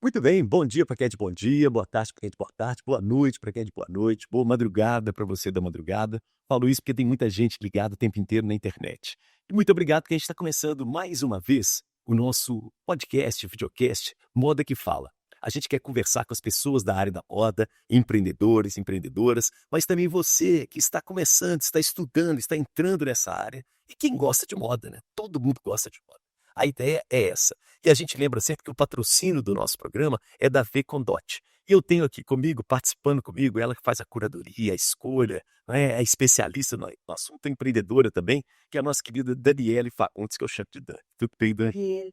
Muito bem, bom dia para quem é de bom dia, boa tarde para quem é de boa tarde, boa noite para quem é de boa noite, boa madrugada para você da madrugada. Falo isso porque tem muita gente ligada o tempo inteiro na internet. E muito obrigado porque a gente está começando mais uma vez o nosso podcast, videocast, Moda que Fala. A gente quer conversar com as pessoas da área da moda, empreendedores, empreendedoras, mas também você que está começando, está estudando, está entrando nessa área e quem gosta de moda, né? Todo mundo gosta de moda. A ideia é essa. E a gente lembra sempre que o patrocínio do nosso programa é da V Condote. E eu tenho aqui comigo, participando comigo, ela que faz a curadoria, a escolha, né, é especialista no assunto, empreendedora também, que é a nossa querida Daniele Fagundes, que eu chamo de Dani. Tudo bem, Dani? Beleza,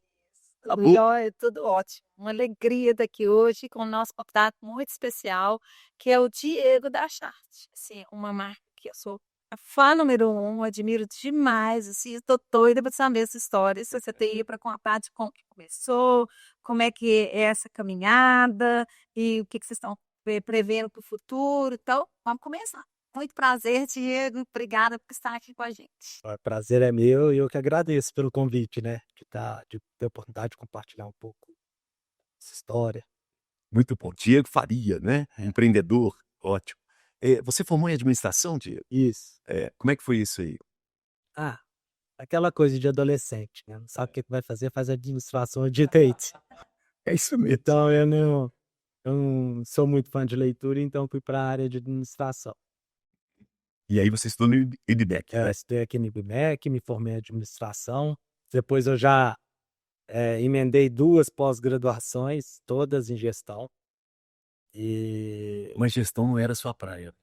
Tá tudo bom? jóia, tudo ótimo. Uma alegria estar aqui hoje com o nosso convidado muito especial, que é o Diego da Charte. Assim, uma marca que eu sou a fã número um, admiro demais, assim, estou doida para saber essa história, se você tem aí para contar de como que começou, como é que é essa caminhada e o que que vocês estão prevendo para o futuro. Então, vamos começar. Muito prazer, Diego. Obrigada por estar aqui com a gente. O prazer é meu e eu que agradeço pelo convite, né? De ter a oportunidade de compartilhar um pouco essa história. Muito bom. Diego Faria, né? Empreendedor, ótimo. Você formou em administração, Diego? Isso. Como é que foi isso aí? Ah, aquela coisa de adolescente, né? Não sabe o que vai fazer, faz administração de direito. É isso mesmo. Então eu não sou muito fã de leitura, então fui para a área de administração. E aí você estudou no IDMEC, Eu né? estudei aqui no IBMEC, me formei em administração. Depois eu já emendei 2 pós-graduações, todas em gestão. E Mas gestão não era sua praia.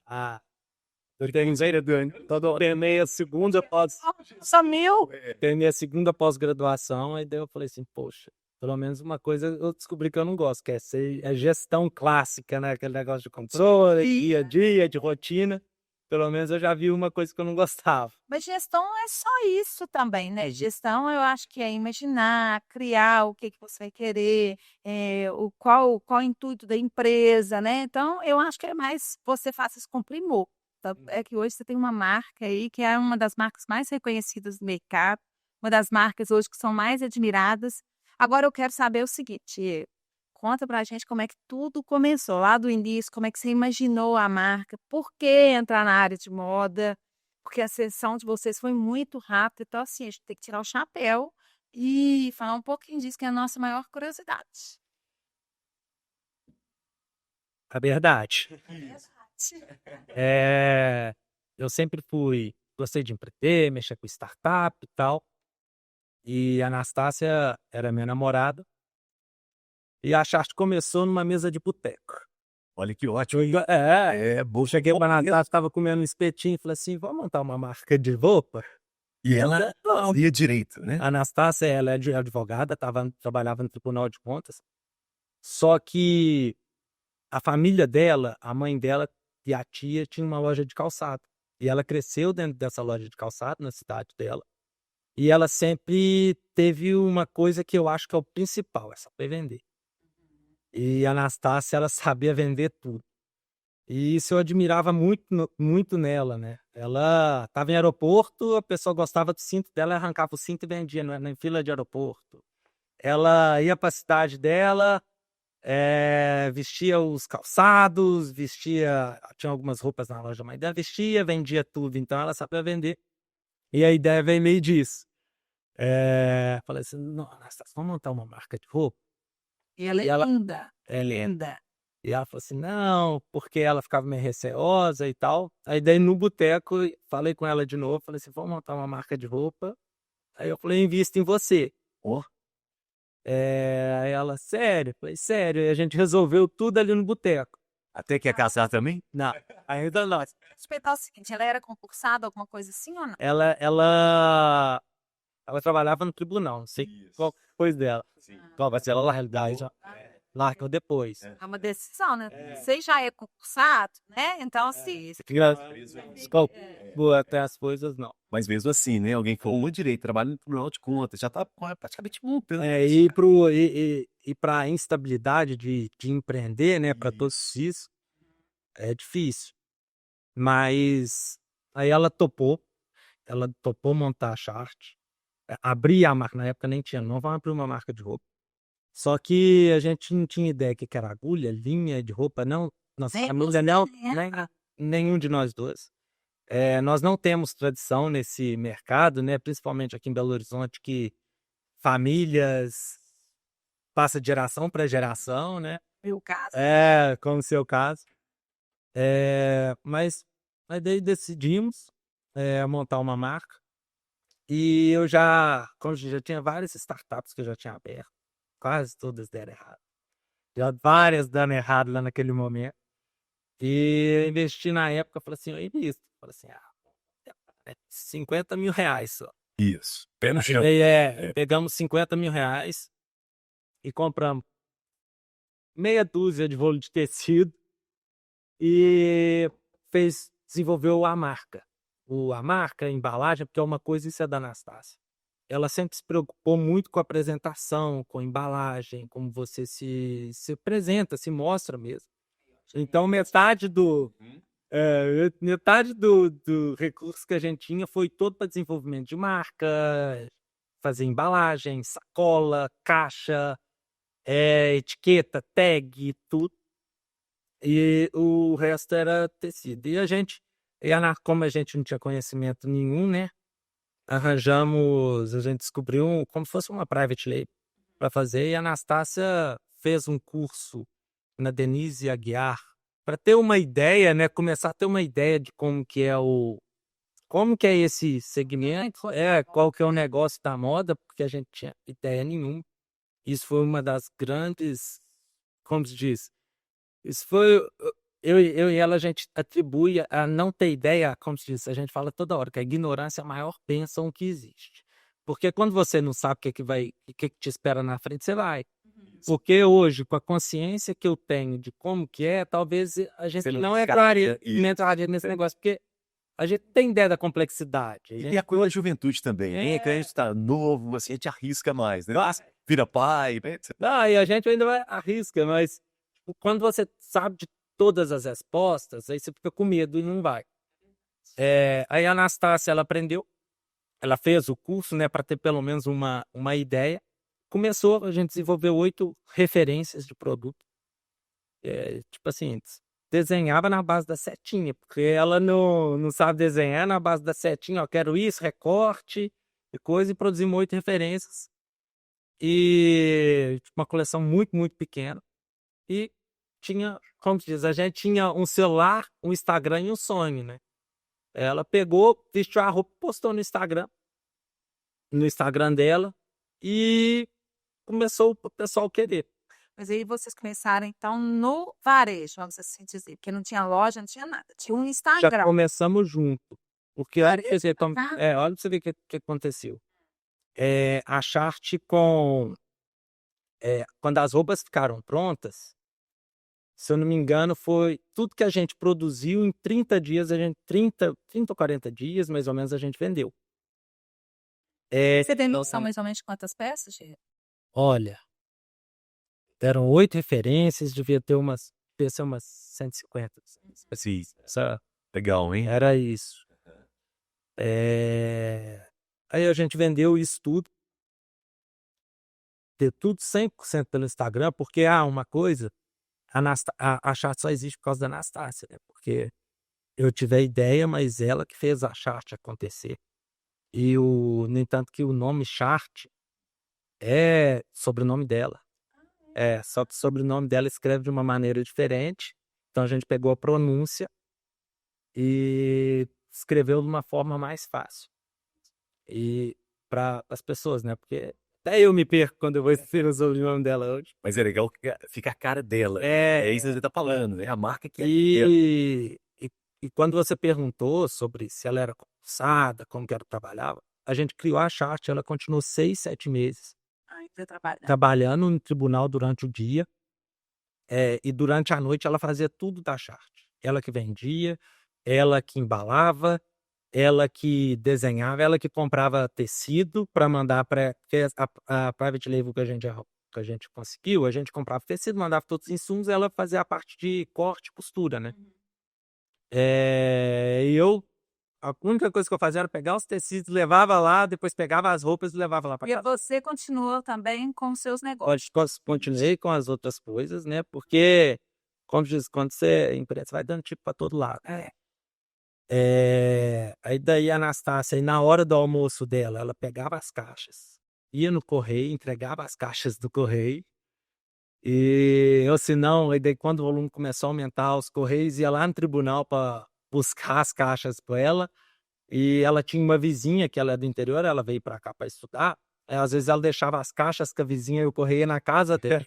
terminei a segunda pós Sumiu! terminei a segunda pós-graduação, aí daí eu falei assim, poxa, pelo menos uma coisa eu descobri que eu não gosto, que é gestão clássica, né? Aquele negócio de controle, dia a dia, de rotina. Pelo menos eu já vi uma coisa que eu não gostava. Mas gestão é só isso também, né? Gestão eu acho que é imaginar, criar o que que você vai querer, qual o intuito da empresa, né? Então, eu acho que é mais você faça isso com primor. É que hoje você tem uma marca aí que é uma das marcas mais reconhecidas do mercado, uma das marcas hoje que são mais admiradas. Agora eu quero saber o seguinte, conta pra gente como é que tudo começou, lá do início, como é que você imaginou a marca, por que entrar na área de moda, porque a ascensão de vocês foi muito rápida, então assim, a gente tem que tirar o chapéu e falar um pouquinho disso, que é a nossa maior curiosidade. A verdade. Eu sempre gostei de empreender, mexer com startup e tal. E a Anastácia era minha namorada. E a Charte começou numa mesa de boteco. Olha que ótimo. Bom. Cheguei pra Anastácia, estava comendo um espetinho e falei assim, vamos montar uma marca de roupa? E ela lia direito, né? A Anastácia, ela é advogada, trabalhava no Tribunal de Contas. Só que a família dela, a mãe dela e a tia tinham uma loja de calçado. E ela cresceu dentro dessa loja de calçado, na cidade dela. E ela sempre teve uma coisa que eu acho que é o principal, é saber vender. E a Anastácia, ela sabia vender tudo. E isso eu admirava muito, muito nela, né? Ela estava em aeroporto, a pessoa gostava do cinto dela, arrancava o cinto e vendia na fila de aeroporto. Ela ia para a cidade dela, vestia os calçados, tinha algumas roupas na loja, mas ela vestia, vendia tudo, então ela sabia vender. E a ideia veio meio disso. Falei assim, nossa, vamos montar uma marca de roupa? E ela E é ela linda, é linda. linda. E ela falou assim, não, porque ela ficava meio receosa e tal. Aí daí no boteco, falei com ela de novo, falei assim, vamos montar uma marca de roupa. Aí eu falei, invisto em você. Ó, Aí ela, sério? Falei, sério. E a gente resolveu tudo ali no boteco. até quer casar também? Não, ainda não. Respeitar o seguinte, ela era concursada, alguma coisa assim ou não? Ela trabalhava no tribunal, não sei qual foi dela. Sim. Qual vai ser ela na realidade, largou depois. É uma decisão, né? Você já é concursado, né? Então, assim, Até as coisas não. Mas mesmo assim, né? Alguém que formou direito, trabalha no Tribunal de Contas, já tá praticamente montando. E para instabilidade de empreender, né, para todos isso, é difícil. Mas aí ela topou montar a Charte, abrir a marca, na época nem tinha, não vamos abrir uma marca de roupa. Só que a gente não tinha ideia que era agulha, linha de roupa, não. Nossa Nem família você, não, né? nenhum de nós dois. Nós não temos tradição nesse mercado, né? Principalmente aqui em Belo Horizonte, que famílias passa de geração para geração, né? Meu caso. Como o seu caso. Mas daí decidimos montar uma marca. E como eu já tinha várias startups que eu já tinha aberto, quase todas deram errado. Já várias dando errado lá naquele momento. E eu investi na época, falei assim, eu invisto. Falei assim, R$ 50.000 só. Isso. Pé no chão. Pegamos R$ 50.000 e compramos meia dúzia de rolo de tecido e desenvolveu a marca. A marca, a embalagem, porque é uma coisa, isso é da Anastácia. Ela sempre se preocupou muito com a apresentação, com a embalagem, como você se apresenta, se mostra mesmo. Então, metade do recurso que a gente tinha foi todo para desenvolvimento de marca, fazer embalagem, sacola, caixa, etiqueta, tag, tudo. E o resto era tecido. Como a gente não tinha conhecimento nenhum, né? A gente descobriu como se fosse uma private label para fazer. E a Anastácia fez um curso na Denise Aguiar para ter uma ideia, né? Começar a ter uma ideia de como que é esse segmento, qual que é o negócio da moda, porque a gente tinha ideia nenhuma. Isso foi uma das grandes, como se diz, isso foi eu e ela, a gente atribui a não ter ideia, como se diz, a gente fala toda hora que a ignorância é a maior bênção que existe. Porque quando você não sabe o que te espera na frente, você vai. Porque hoje, com a consciência que eu tenho de como que talvez a gente não entraria nesse negócio, porque a gente tem ideia da complexidade. E tem a coisa da juventude também, né? Que a gente tá novo, assim, a gente arrisca mais, né? Vira pai, né? E a gente ainda vai arrisca, mas quando você sabe de todas as respostas, aí você fica com medo e não vai. Aí a Anastácia, ela aprendeu, ela fez o curso, né, para ter pelo menos uma ideia. A gente desenvolveu 8 referências de produto. Tipo assim, desenhava na base da setinha, porque ela não sabe desenhar na base da setinha, ó, quero isso, recorte e coisa, e produzimos 8 referências. E uma coleção muito, muito pequena. E tinha, como se diz, a gente tinha um celular, um Instagram e um sonho, né? Ela pegou, vestiu a roupa, postou no Instagram dela, e começou o pessoal querer. Mas aí vocês começaram, então, no varejo, vamos assim dizer, porque não tinha loja, não tinha nada. Tinha um Já Instagram. começamos junto. Porque olha pra você ver o que aconteceu. A Chart quando as roupas ficaram prontas, se eu não me engano, foi tudo que a gente produziu em 30 dias, 30 ou 40 dias, mais ou menos, a gente vendeu. Você tem noção mais ou menos de quantas peças, Gê? Olha, deram 8 referências, devia ser umas 150. Assim, legal, hein? Era isso. Aí a gente vendeu isso tudo. Ter tudo 100% pelo Instagram, porque uma coisa, a Chart só existe por causa da Anastácia, né? Porque eu tive a ideia, mas ela que fez a Chart acontecer. E no entanto que o nome Chart é sobrenome dela. Só que o sobrenome dela escreve de uma maneira diferente. Então a gente pegou a pronúncia e escreveu de uma forma mais fácil. E para as pessoas, né? Porque até eu me perco quando eu vou escrever o sobrenome dela hoje. Mas é legal que fica a cara dela. É isso que você tá falando, né? A marca que E quando você perguntou sobre se ela era concursada, como que ela trabalhava, a gente criou a Chart, ela continuou 6, 7 meses trabalhando no tribunal durante o dia, e durante a noite ela fazia tudo da Chart. Ela que vendia, ela que embalava, ela que desenhava, ela que comprava tecido para mandar para a private label que a gente conseguiu, a gente comprava tecido, mandava todos os insumos, ela fazia a parte de corte e costura, né? E eu A única coisa que eu fazia era pegar os tecidos, levava lá, depois pegava as roupas e levava lá para E casa. você continuou também com seus negócios. Continuei com as outras coisas, né? Porque, como diz, quando você empresa, você vai dando tipo para todo lado. Aí daí a Anastácia, aí na hora do almoço dela, ela pegava as caixas, ia no correio, entregava as caixas do correio, e ou se não, aí daí quando o volume começou a aumentar, os correios ia lá no tribunal para buscar as caixas para ela, e ela tinha uma vizinha que ela é do interior, ela veio para cá para estudar, às vezes ela deixava as caixas com a vizinha e o correio ia na casa dela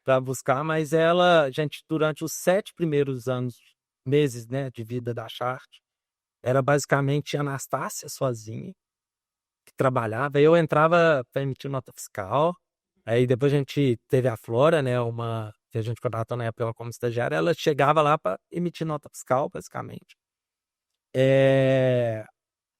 para buscar, mas ela, gente, durante os 7 primeiros meses, né, de vida da Chart, era basicamente a Anastácia sozinha que trabalhava. Eu entrava para emitir nota fiscal. Aí depois a gente teve a Flora, né, uma que a gente contratou na época como estagiária, ela chegava lá para emitir nota fiscal, basicamente.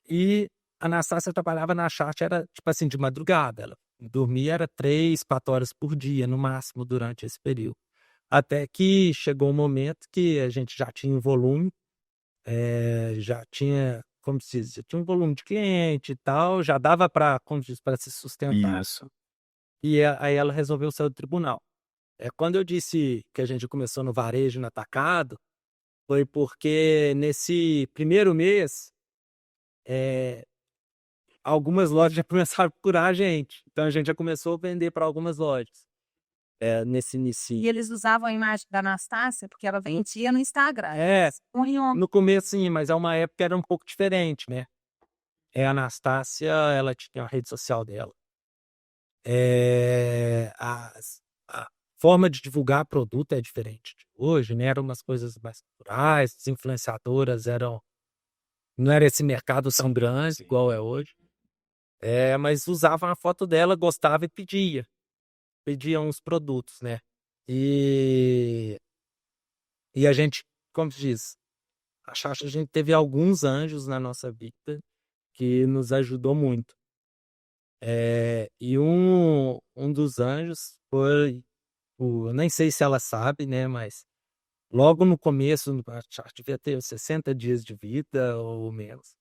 E a Anastácia trabalhava na Chart, era tipo assim, de madrugada. Ela dormia era 3, 4 horas por dia, no máximo, durante esse período. Até que chegou um momento que a gente já tinha um volume, já tinha, como se diz, já tinha um volume de cliente e tal, já dava para, como se diz, para se sustentar. Isso. E aí ela resolveu sair do tribunal. Quando eu disse que a gente começou no varejo, no atacado, foi porque nesse primeiro mês, algumas lojas já começaram a procurar a gente. Então a gente já começou a vender para algumas lojas nesse início. E eles usavam a imagem da Anastácia, porque ela vendia no Instagram. No começo sim, mas é uma época que era um pouco diferente, né? A Anastácia, ela tinha a rede social dela. A forma de divulgar produto é diferente de hoje, né? Eram umas coisas mais naturais, as influenciadoras não era esse mercado tão grande igual é hoje. Mas usavam a foto dela, gostava e pediam os produtos, né? E a gente, como se diz, a gente teve alguns anjos na nossa vida que nos ajudou muito. E um dos anjos foi, eu nem sei se ela sabe, né? Mas logo no começo, a Chart devia ter 60 dias de vida ou menos.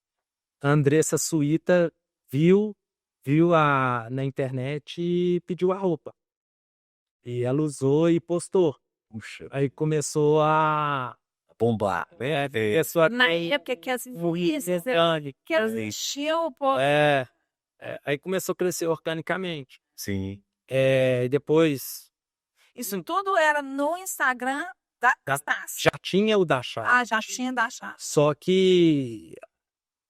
A Andressa Suíta viu na internet e pediu a roupa. E ela usou e postou. Puxa, Aí começou a bombar. Na época que as influências que existiam, pô, aí começou a crescer organicamente. Sim. E depois isso tudo era no Instagram da Anastácia. já tinha o da Chart. Já tinha da Chart. Só que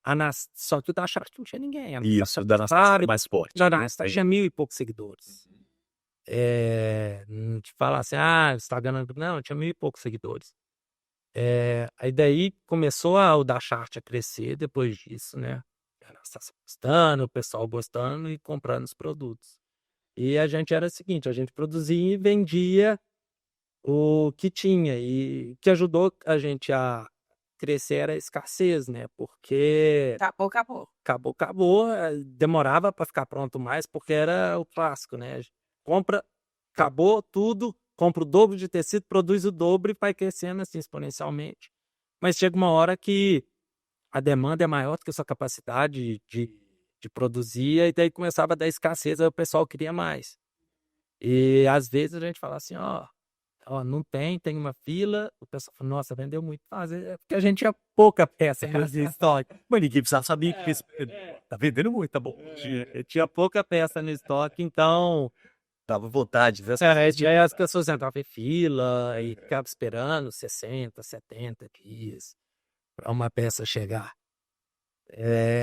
o da Chart não tinha ninguém. Isso, da Anastácia mais forte. Da Anastácia tinha 1.000 e poucos seguidores. Não te falar assim, Instagram, não, tinha 1.000 e poucos seguidores. Aí daí começou o da Chart a crescer depois disso, né? A Anastácia gostando, o pessoal gostando e comprando os produtos. E a gente era o seguinte, a gente produzia e vendia o que tinha. E o que ajudou a gente a crescer era a escassez, né? Porque acabou, demorava para ficar pronto mais, porque era o clássico, né? Compra, acabou tudo, compra o dobro de tecido, produz o dobro e vai crescendo assim exponencialmente. Mas chega uma hora que a demanda é maior do que a sua capacidade de produzir, e daí começava a dar escassez, aí o pessoal queria mais. E às vezes a gente fala assim, não tem uma fila, o pessoal fala, nossa, vendeu muito. É porque a gente tinha pouca peça no estoque. Mas ninguém precisava saber que tá vendendo muito, tá bom. Tinha pouca peça no estoque, então dava vontade. Aí as pessoas entravam em fila e ficavam esperando 60, 70 dias para uma peça chegar.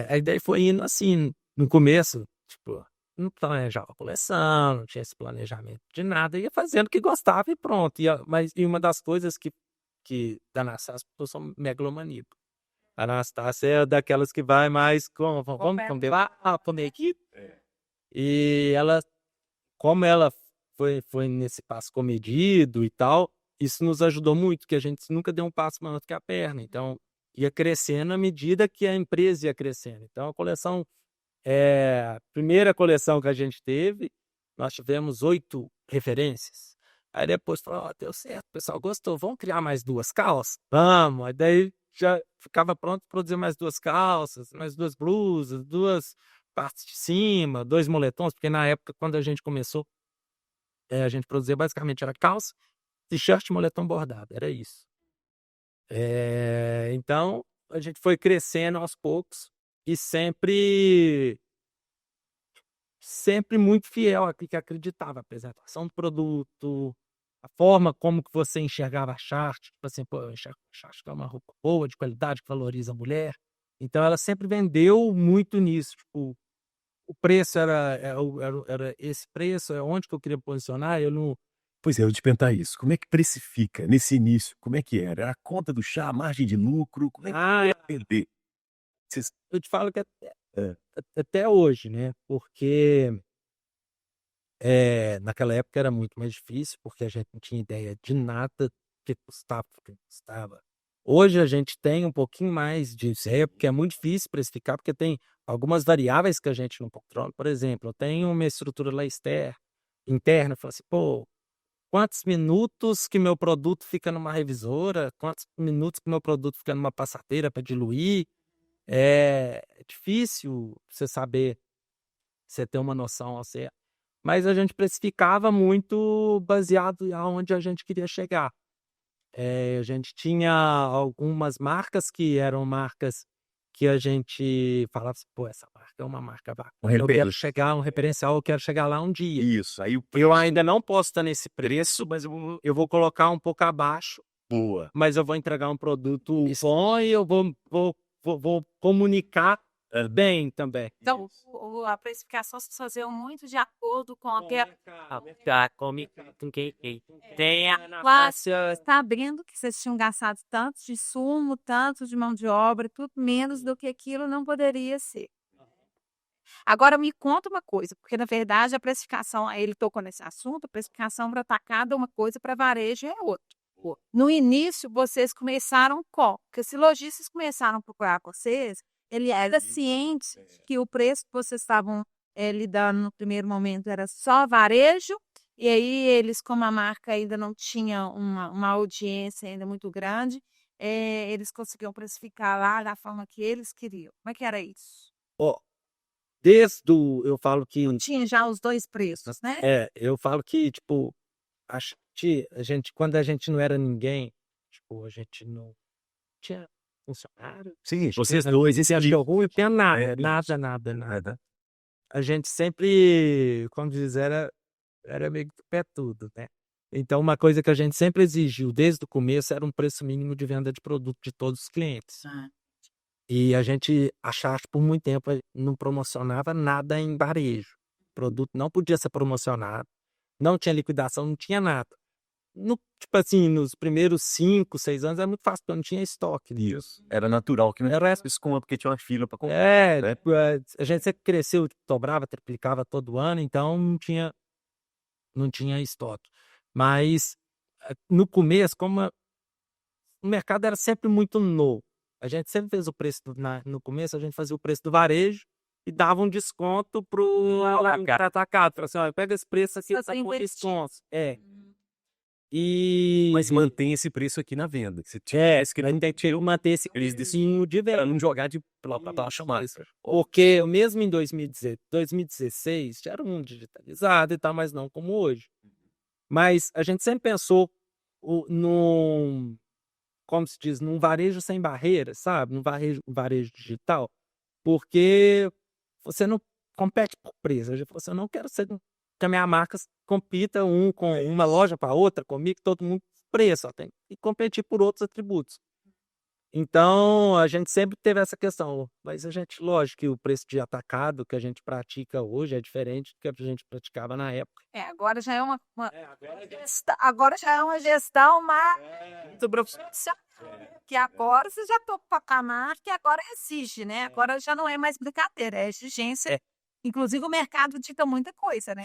Aí daí foi indo assim, no começo, tipo, não planejava coleção, não tinha esse planejamento de nada, ia fazendo o que gostava e pronto. Mas uma das coisas que da Anastácia, as pessoas são megalomaníacas. A Anastácia é daquelas que vai mais vamos comer lá, comer aqui. E ela, como ela foi nesse passo comedido e tal, isso nos ajudou muito, porque a gente nunca deu um passo maior do que a perna. Então, ia crescendo à medida que a empresa ia crescendo. Então, a coleção, a primeira coleção que a gente teve, nós tivemos 8 referências. Aí depois falou, deu certo, o pessoal gostou, vamos criar mais 2 calças? Vamos. Aí daí já ficava pronto para produzir mais 2 calças, mais 2 blusas, 2 partes de cima, 2 moletons, porque na época, quando a gente começou, a gente produzia basicamente era calça, t-shirt e moletom bordado, era isso. Então, a gente foi crescendo aos poucos e sempre muito fiel àquilo que acreditava, a apresentação do produto, a forma como que você enxergava a Chart, tipo assim, pô, eu enxergo a Chart que é uma roupa boa, de qualidade, que valoriza a mulher. Então ela sempre vendeu muito nisso, tipo, o preço era esse preço, é onde que eu queria posicionar, eu não... Pois é, eu ia te perguntar isso. Como é que precifica nesse início? Como é que era? Era a conta do chá, a margem de lucro? Como é que ia vender? Vocês... Eu te falo que É. até hoje, né, porque naquela época era muito mais difícil, porque a gente não tinha ideia de nada que custava, que custava. Hoje a gente tem um pouquinho mais de ideia, porque é muito difícil precificar, porque tem algumas variáveis que a gente não controla. Por exemplo, eu tenho uma estrutura lá interna, eu falo assim, pô, quantos minutos que meu produto fica numa revisora, quantos minutos que meu produto fica numa passadeira para diluir. É difícil você saber, você ter uma noção ao certo. Mas a gente precificava muito baseado em aonde a gente queria chegar. A gente tinha algumas marcas que eram marcas que a gente falava assim, pô, essa marca é uma marca bacana. Eu quero chegar, um referencial, eu quero chegar lá um dia. Isso, aí o Eu ainda não posso estar nesse preço, mas eu vou colocar um pouco abaixo, boa. mas eu vou entregar um produto bom e eu vou comunicar bem também. Então, a precificação se fazia muito de acordo com aquela. Com quem tem Sabendo que vocês tinham gastado tanto de sumo, tanto de mão de obra, tudo menos do que aquilo não poderia ser. Agora me conta uma coisa, porque na verdade a precificação, aí ele tocou nesse assunto, a precificação para atacado é uma coisa, para varejo é outra. No início, vocês começaram com, porque se lojistas começaram a procurar com vocês, ele era ciente que o preço que vocês estavam lidando no primeiro momento era só varejo, e aí eles, como a marca ainda não tinha uma audiência ainda muito grande, eles conseguiam precificar lá da forma que eles queriam. Como é que era isso? Eu falo que Tinha já os dois preços, né? eu falo que, tipo, quando a gente não era ninguém, tipo, a gente não tinha funcionário. Sim, vocês dois, esse Tinha showroom, não tinha nada, É. nada. A gente sempre, como diz, era meio que pé tudo, né? Então, uma coisa que a gente sempre exigiu desde o começo era um preço mínimo de venda de produto de todos os clientes. E a gente achava que por muito tempo não promocionava nada em varejo. O produto não podia ser promocionado, não tinha liquidação, não tinha nada. Tipo assim, nos primeiros 5, 6 anos era muito fácil, porque não tinha estoque. Isso. Era natural que não Era isso porque tinha uma fila para comprar. Né? a gente sempre cresceu, dobrava, triplicava todo ano, então não tinha estoque. Mas no começo, como o mercado era sempre muito novo, a gente sempre fez o preço no começo, a gente fazia o preço do varejo e dava um desconto pro atacado. Falava assim, olha, pega esse preço aqui, tá com desconto. Mas mantém esse preço aqui na venda. Você tem que manter esse precinho de venda. Para não jogar de baixo mais. Porque mesmo em 2016 já era um digitalizado e tal, mas não como hoje. Mas a gente sempre pensou como se diz, num varejo sem barreiras, sabe? Num varejo digital. Porque você não compete por preço. Você não quer que a minha marca compita com uma loja para outra, comigo, todo mundo preço, tem que competir por outros atributos. Então, a gente sempre teve essa questão, mas a gente, lógico que o preço de atacado que a gente pratica hoje é diferente do que a gente praticava na época. Agora já é agora já é uma gestão muito profissional. Que agora você já tocou para a patamar que agora exige, né? Agora já não é mais brincadeira, é exigência. Inclusive o mercado dita muita coisa, né?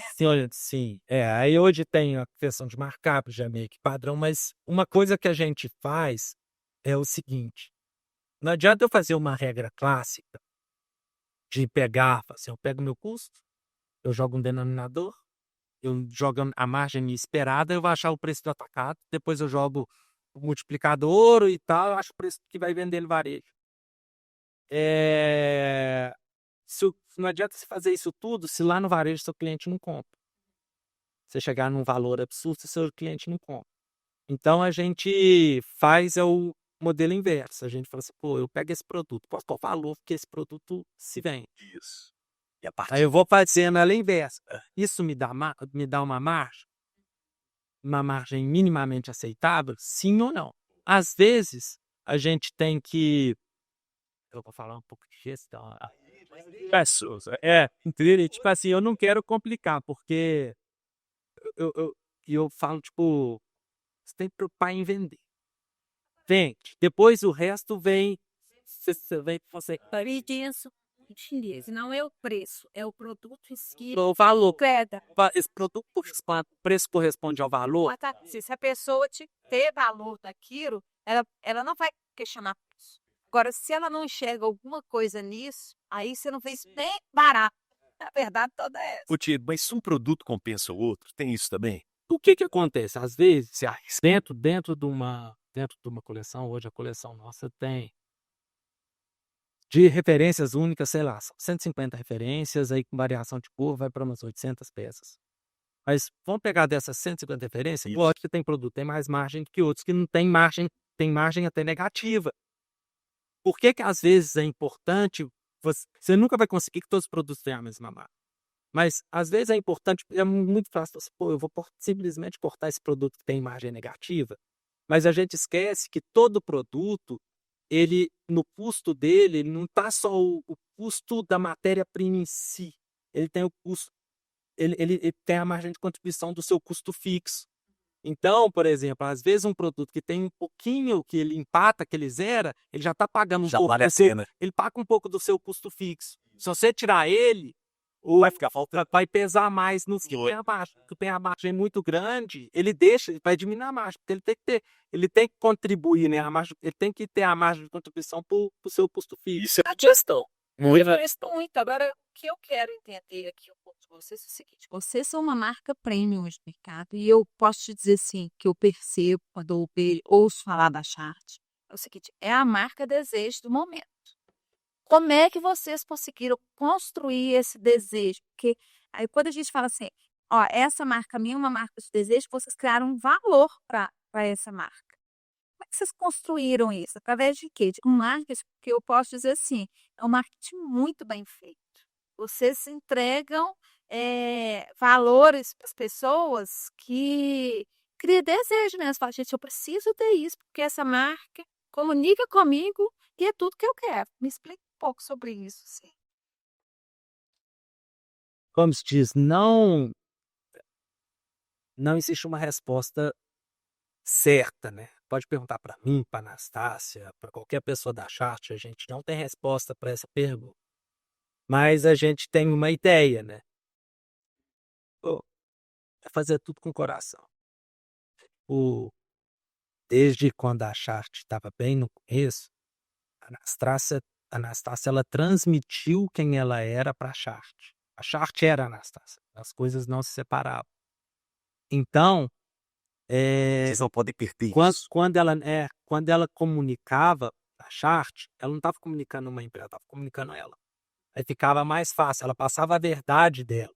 Sim. Aí hoje tem a questão de markup, já meio que padrão, mas uma coisa que a gente faz é o seguinte: não adianta eu fazer uma regra clássica de pegar, assim, eu pego meu custo, eu jogo um denominador, eu jogo a margem esperada, eu vou achar o preço do atacado, depois eu jogo multiplicador e tal, eu acho o preço que vai vender no varejo. Não adianta você fazer isso tudo se lá no varejo seu cliente não compra. Você chegar num valor absurdo, seu cliente não compra. Então a gente faz o modelo inverso. A gente fala assim, pô, eu pego esse produto, qual o valor que esse produto se vende? Isso. E a partir Aí eu vou fazendo ela inversa. Isso me dá uma margem minimamente aceitável? Sim ou não? Às vezes, a gente tem que... Eu vou falar um pouco de gestão. Entendeu? Tipo assim, eu não quero complicar, porque eu falo, tipo, você tem que preocupar em vender. Vende. Depois o resto vem. Você vem você. Disso, chinês, não é o preço, é o produto em si. O valor. Creda. Esse produto, o preço corresponde ao valor. Se a pessoa ter valor daquilo, ela não vai questionar preço. Agora, se ela não enxerga alguma coisa nisso, aí você não fez nem barato. A verdade toda é essa. Ô, Tito, mas se um produto compensa o outro, tem isso também? O que acontece? Às vezes, dentro de uma coleção, hoje a coleção nossa tem de referências únicas, sei lá, são 150 referências, aí com variação de cor vai para umas 800 peças. Mas vamos pegar dessas 150 referências, Isso. lógico que tem produto, tem mais margem do que outros, que não tem margem até negativa. Por que às vezes é importante, você nunca vai conseguir que todos os produtos tenham a mesma margem. Mas às vezes é importante, é muito fácil, pô, eu vou simplesmente cortar esse produto que tem margem negativa, mas a gente esquece que todo produto, ele, no custo dele, ele não está só o custo da matéria-prima em si, ele tem o custo, ele tem a margem de contribuição do seu custo fixo. Então, por exemplo, às vezes um produto que tem um pouquinho que ele empata, que ele zera, ele já está pagando um Já pouco vale a do seu, pena. ele paga um pouco do seu custo fixo. Se você tirar ele, ou Vai ficar faltando. vai pesar mais no que tem a margem. Que tem a margem muito grande, ele vai diminuir a margem, porque ele tem que contribuir, né? Ele tem que ter a margem de contribuição para o seu custo fixo. Isso A gestão. Muito. Agora, o que eu quero entender aqui um pouco de vocês é o seguinte: vocês são uma marca premium de mercado, e eu posso te dizer assim, que eu percebo quando eu ouço falar da Chart, é o seguinte, é a marca desejo do momento. Como é que vocês conseguiram construir esse desejo? Porque aí quando a gente fala assim, ó, essa marca minha é uma marca de desejo, vocês criaram um valor para essa marca. Como é que vocês construíram isso? Através de quê? De um marketing, que eu posso dizer assim, é um marketing muito bem feito. Vocês entregam valores para as pessoas que cria desejo mesmo. Fala, gente, eu preciso ter isso, porque essa marca comunica comigo e é tudo que eu quero. Me explica um pouco sobre isso, sim. Como se diz, não existe uma resposta certa, né? Pode perguntar para mim, para Anastácia, para qualquer pessoa da Chart, a gente não tem resposta para essa pergunta. Mas a gente tem uma ideia, né? É fazer tudo com o coração. Desde quando a Chart estava bem no começo, a Anastácia ela transmitiu quem ela era para a Chart. A Chart era a Anastácia. As coisas não se separavam. Então, Vocês não podem perder isso. quando ela comunicava a Chart, ela não estava comunicando uma empresa, estava comunicando ela. Aí ficava mais fácil, ela passava a verdade dela.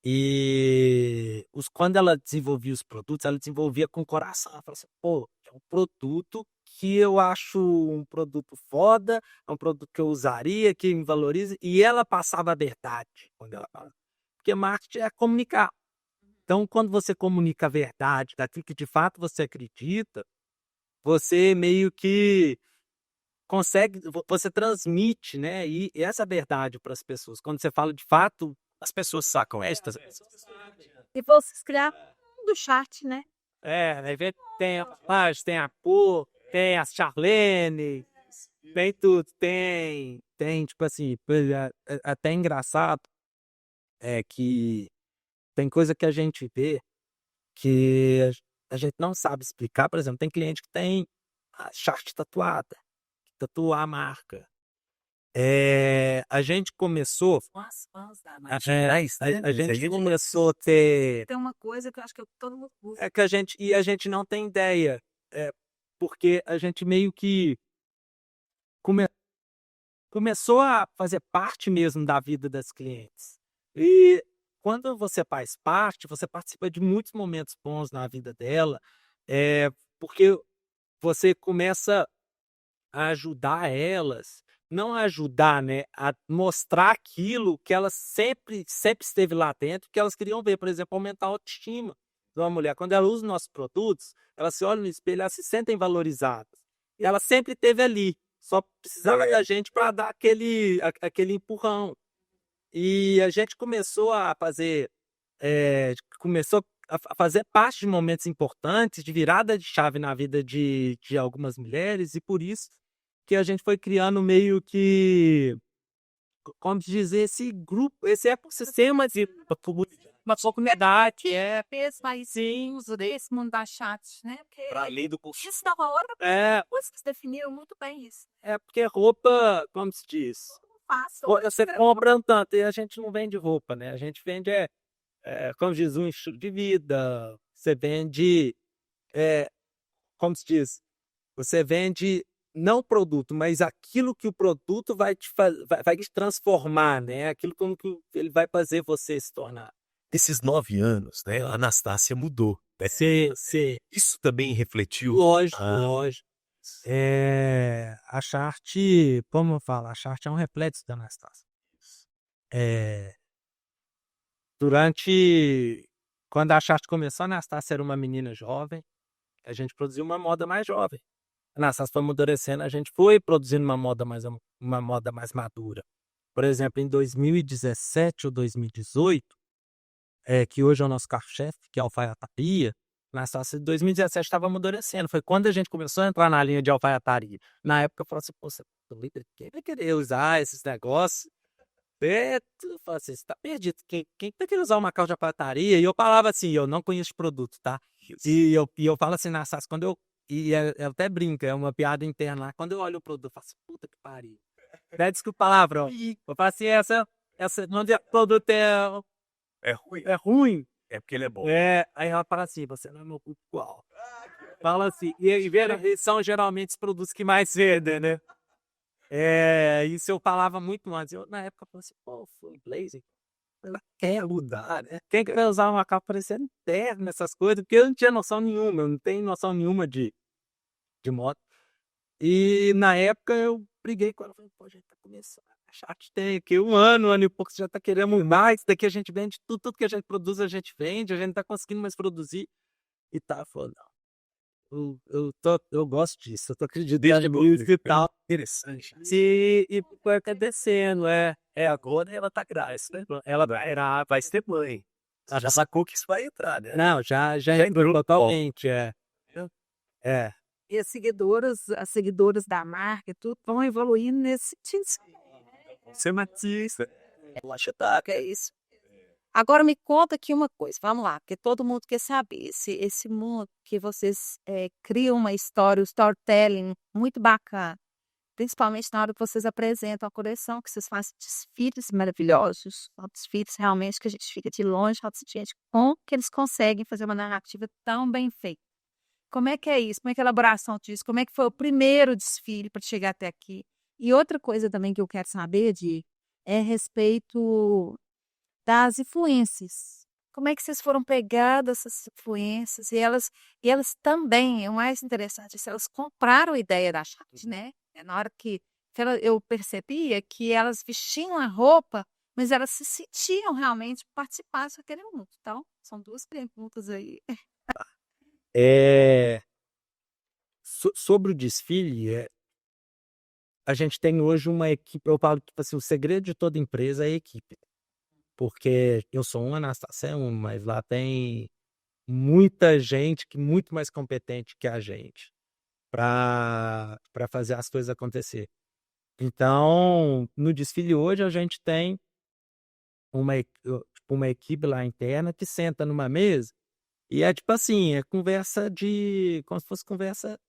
E quando ela desenvolvia os produtos, ela desenvolvia com o coração. Ela falava assim, pô, é um produto que eu acho um produto foda, é um produto que eu usaria, que me valoriza. E ela passava a verdade quando ela falava. Porque marketing é comunicar. Então, quando você comunica a verdade, daquilo que de fato você acredita, você meio que consegue, você transmite, né? E essa verdade para as pessoas. Quando você fala de fato, As pessoas sacam estas. E vocês criaram do Chart, né? aí tem a Paz, tem a Pô, tem a Charlene, tem tudo, tem, tipo assim, até engraçado é que tem coisa que a gente vê que a gente não sabe explicar. Por exemplo, tem cliente que tem a Chart tatuada, que tatua a marca. A gente começou. A gente começou a ter. Tem uma coisa que eu acho que todo mundo usa. A gente não tem ideia. porque a gente meio que começou a fazer parte mesmo da vida das clientes. E quando você faz parte, você participa de muitos momentos bons na vida dela, porque você começa a ajudar elas, não a ajudar, né, a mostrar aquilo que elas sempre esteve lá dentro, que elas queriam ver, por exemplo, aumentar a autoestima de uma mulher. Quando ela usa nossos produtos, elas se olham no espelho, elas se sentem valorizadas. E ela sempre esteve ali, só precisava da gente para dar aquele empurrão. E a gente começou a fazer, começou a fazer parte de momentos importantes, de virada de chave na vida de algumas mulheres, e por isso que a gente foi criando meio que, como dizer, esse grupo, esse ecossistema de uma comunidade, Fez paizinhos desse mundo da chat, né? Porque para além do isso da hora, é, vocês definiram muito bem isso. porque roupa, como se diz, Faço. você compra tanto, e a gente não vende roupa, né? A gente vende, como diz, um estilo de vida, você vende, como se diz, você vende não o produto, mas aquilo que o produto vai te transformar, né? Aquilo como que ele vai fazer você se tornar. Esses 9 anos, né, a Anastácia mudou, né? Sim. Isso também refletiu? Lógico, Ah, lógico. A Chart, como eu falo, a Chart é um reflexo da Anastácia. Quando a Chart começou, a Anastácia era uma menina jovem, a gente produziu uma moda mais jovem. A Anastácia foi amadurecendo, a gente foi produzindo uma moda mais madura. Por exemplo, em 2017 ou 2018, que hoje é o nosso carro-chefe, que é a alfaiataria, a Anastácia em 2017 estava amadurecendo. Foi quando a gente começou a entrar na linha de alfaiataria. Na época eu falei assim, pô, você é líder, quem vai querer usar esses negócios? Eu falei assim, você tá perdido. Quem tá querendo usar uma calça de alfaiataria? E eu falava assim, eu não conheço produto, tá? E eu falo assim na Anastácia, eu até brinco, é uma piada interna lá. Quando eu olho o produto, eu falo assim, puta que pariu. Desculpa o palavrão. Eu falo assim, essa não dizer que o produto é ruim. é ruim. É porque ele é bom. Aí ela fala assim, você não é meu público-alvo. Fala assim, e são geralmente os produtos que mais vendem, né? Isso eu falava muito antes. Eu, na época, eu falei assim, pô, foi Blazer. Ela quer mudar, né? Quem quer usar uma capa parecendo terno, essas coisas? Porque eu não tinha noção nenhuma, eu não tenho noção nenhuma de moto. E na época eu briguei com ela, falei, pô, a gente tá começando, a Chat tem aqui um ano e pouco, você já tá querendo mais, daqui a gente vende tudo que a gente produz, a gente vende, a gente não tá conseguindo mais produzir. E tá, falou, não, eu gosto disso, eu tô acreditando nisso e tal. Interessante. E foi acontecendo, Agora ela tá grávida, né? Ela vai ser mãe. Ela já sacou que isso vai entrar, né? não, já entrou totalmente, E as seguidoras da marca e tudo vão evoluindo nesse sentido. Você matista. Tá. É isso. Agora me conta aqui uma coisa, vamos lá, porque todo mundo quer saber. Esse mundo que vocês criam uma história, o storytelling muito bacana, principalmente na hora que vocês apresentam a coleção, que vocês fazem desfiles maravilhosos, são desfiles realmente que a gente fica de longe, fala assim, gente, como que eles conseguem fazer uma narrativa tão bem feita? Como é que é isso? Como é que é a elaboração disso? Como é que foi o primeiro desfile para chegar até aqui? E outra coisa também que eu quero saber, é a respeito das influências. Como é que vocês foram pegando essas influências? E elas também, o mais interessante, se elas compraram a ideia da Chat, né? Na hora que eu percebia que elas vestiam a roupa, mas elas se sentiam realmente participar daquele mundo. Então, são duas perguntas aí. Sobre o desfile, a gente tem hoje uma equipe, eu falo, tipo assim, o segredo de toda empresa é a equipe. Porque eu sou uma, Anastácia é uma, mas lá tem muita gente que muito mais competente que a gente para fazer as coisas acontecer. Então, no desfile hoje a gente tem uma equipe lá interna que senta numa mesa e é tipo assim, é conversa como se fosse conversa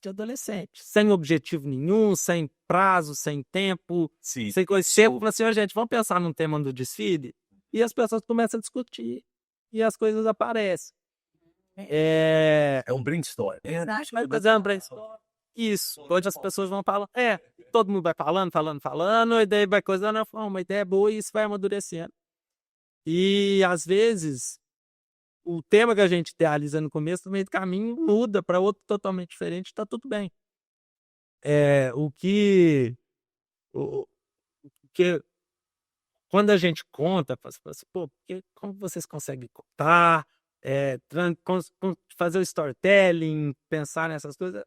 de adolescente, sem objetivo nenhum, sem prazo, sem tempo, Sim. sem coisa. Chega e fala assim, gente, vamos pensar num tema do desfile? E as pessoas começam a discutir e as coisas aparecem. É, É um brainstorm. vai fazer um brainstorm. Isso, onde as pessoas vão falar, todo mundo vai falando, e daí vai coisando, uma ideia boa e isso vai amadurecendo. E às vezes o tema que a gente idealiza no começo, no meio do caminho, muda para outro totalmente diferente, tá tudo bem. O que quando a gente conta, fala assim, pô, como vocês conseguem contar, fazer o storytelling, pensar nessas coisas,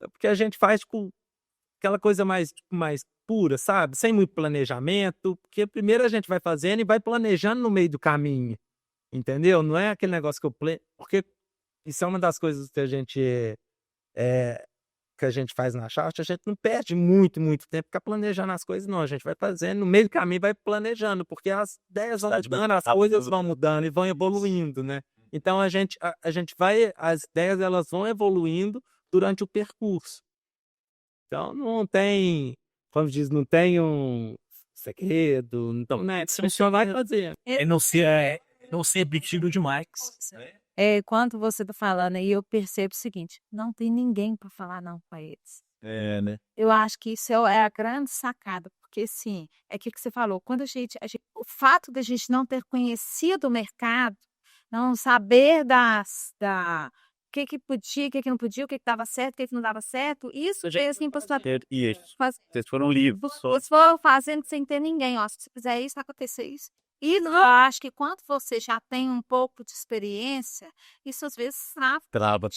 é porque a gente faz tipo, aquela coisa mais pura, sabe? Sem muito planejamento, porque primeiro a gente vai fazendo e vai planejando no meio do caminho, entendeu? Não é aquele negócio que porque isso é uma das coisas que a gente faz na Chart, a gente não perde muito tempo ficar planejando as coisas, não. A gente vai fazendo, no meio do caminho vai planejando, porque as ideias vão mudando, as coisas vão mudando e vão evoluindo, né? Então a gente vai, as ideias elas vão evoluindo durante o percurso. Então não tem, como diz, não tem um segredo, então, né? Você só vai fazer. Não ser objetivo demais. Enquanto você tá falando aí, eu percebo o seguinte: não tem ninguém para falar não com eles. Né? Eu acho que isso é a grande sacada, porque sim, é aquilo que você falou, quando o fato da gente não ter conhecido o mercado, não saber o que podia, o que não podia, o que dava certo, o que não dava certo, isso fez assim para sua Isso. Vocês foram livres. Vocês foram fazendo sem ter ninguém, ó. Se você fizer isso, vai acontecer isso. E eu acho que quando você já tem um pouco de experiência, isso às vezes Trava,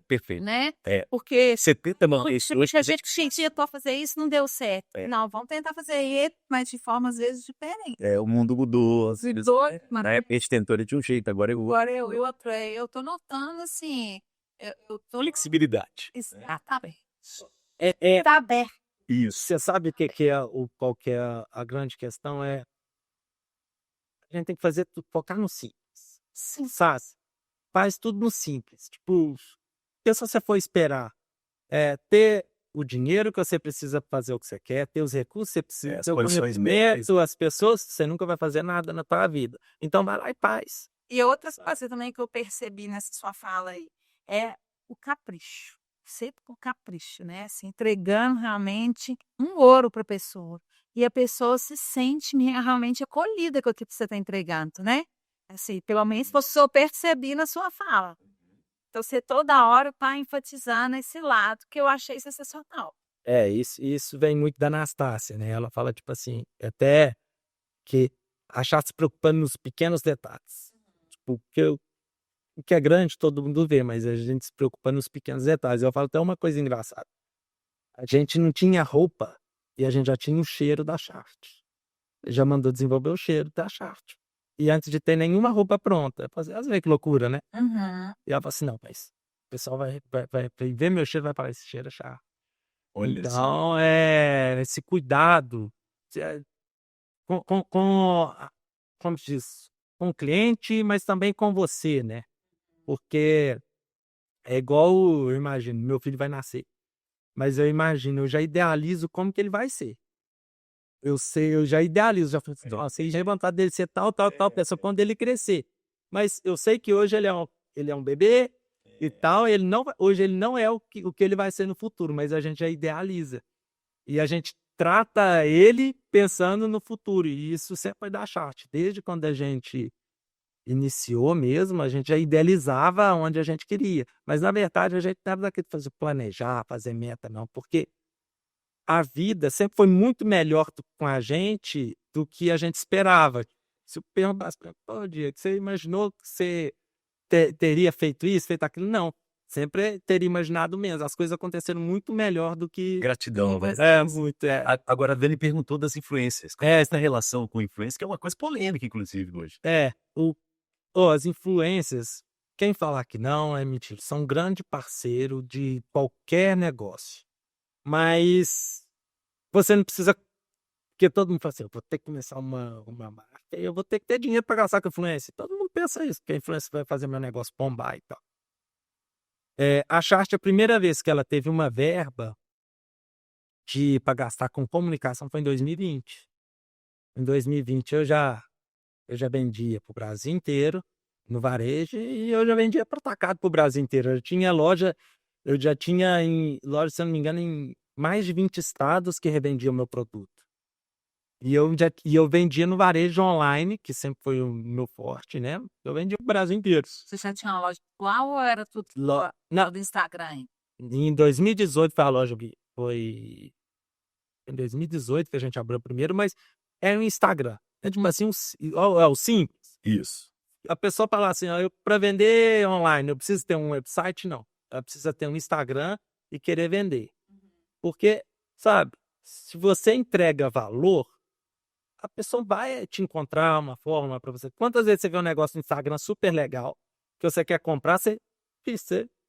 perfeito. né? É. Porque 70 mãos. se a gente tentou fazer isso, não deu certo. Não, vamos tentar fazer isso, mas de forma às vezes diferente. O mundo mudou. Às vezes, Mas na época a gente tentou de um jeito, agora eu tô notando assim, eu tô flexibilidade. exatamente. Tá aberto. Isso. Você sabe qual que é a grande questão? A gente tem que fazer tudo, focar no simples. Sim. Sabe? Faz tudo no simples. Tipo, se você for esperar ter o dinheiro que você precisa para fazer o que você quer, ter os recursos que você precisa, ter o conhecimento, as pessoas, você nunca vai fazer nada na tua vida. Então vai lá e faz. E outras coisas também que eu percebi nessa sua fala aí é o capricho. Sempre com capricho, né? Assim, entregando realmente um ouro para a pessoa. E a pessoa se sente realmente acolhida com aquilo que você está entregando, né? Assim, pelo menos você eu percebi na sua fala. Então, você toda hora está enfatizando esse lado que eu achei sensacional. Isso vem muito da Anastácia, né? Ela fala, tipo assim, até que achar se preocupando nos pequenos detalhes. Tipo, o que é grande todo mundo vê, mas a gente se preocupa nos pequenos detalhes. Eu falo até uma coisa engraçada. A gente não tinha roupa e a gente já tinha o cheiro da Chart. Já mandou desenvolver o cheiro da Chart. E antes de ter nenhuma roupa pronta. Às vezes que loucura, né? Uhum. E ela fala assim, não, mas o pessoal vai ver meu cheiro, vai falar, esse cheiro é Chart. Olha Então, esse cuidado como se diz, com o cliente, mas também com você, né? Porque é igual, eu imagino, meu filho vai nascer, mas eu já idealizo como que ele vai ser. Eu já idealizo, já falo assim, nossa, já é vontade dele ser tal pessoa quando ele crescer. Mas eu sei que hoje ele é um bebê e tal, hoje ele não é o que ele vai ser no futuro, mas a gente já idealiza. E a gente trata ele pensando no futuro, e isso sempre foi da Chart. Desde quando a gente iniciou mesmo, a gente já idealizava onde a gente queria. Mas, na verdade, a gente não era daquele de planejar, fazer meta, não. Porque a vida sempre foi muito melhor com a gente do que a gente esperava. Se eu perguntasse, pô, Diego, você imaginou que você teria feito isso, feito aquilo? Não. Sempre teria imaginado menos. As coisas aconteceram muito melhor do que... Gratidão, velho. Muito. Agora, a Dani perguntou das influências. Como é essa relação com influência, que é uma coisa polêmica, inclusive, hoje. As influências, quem falar que não é mentira, são um grande parceiro de qualquer negócio. Mas você não precisa, porque todo mundo fala assim, eu vou ter que começar uma marca, eu vou ter que ter dinheiro para gastar com influência. Todo mundo pensa isso, que a influência vai fazer meu negócio bombar e tal. A Chart, a primeira vez que ela teve uma verba para gastar com comunicação foi em 2020. Em 2020 eu já vendia para o Brasil inteiro no varejo e eu já vendia para atacado para o Brasil inteiro. Eu já tinha em loja, se eu não me engano, em mais de 20 estados que revendiam meu produto. E eu vendia no varejo online, que sempre foi o meu forte, né? Eu vendia pro Brasil inteiro. Você já tinha uma loja atual ou era tudo Não, do Instagram ainda? em 2018 foi a loja que foi em 2018 que a gente abriu primeiro, mas é o Instagram. É tipo assim, é o simples. Isso. A pessoa fala assim, ó, para vender online, eu preciso ter um website? Não. Ela precisa ter um Instagram e querer vender. Porque, sabe, se você entrega valor, a pessoa vai te encontrar uma forma para você. Quantas vezes você vê um negócio no Instagram super legal, que você quer comprar, você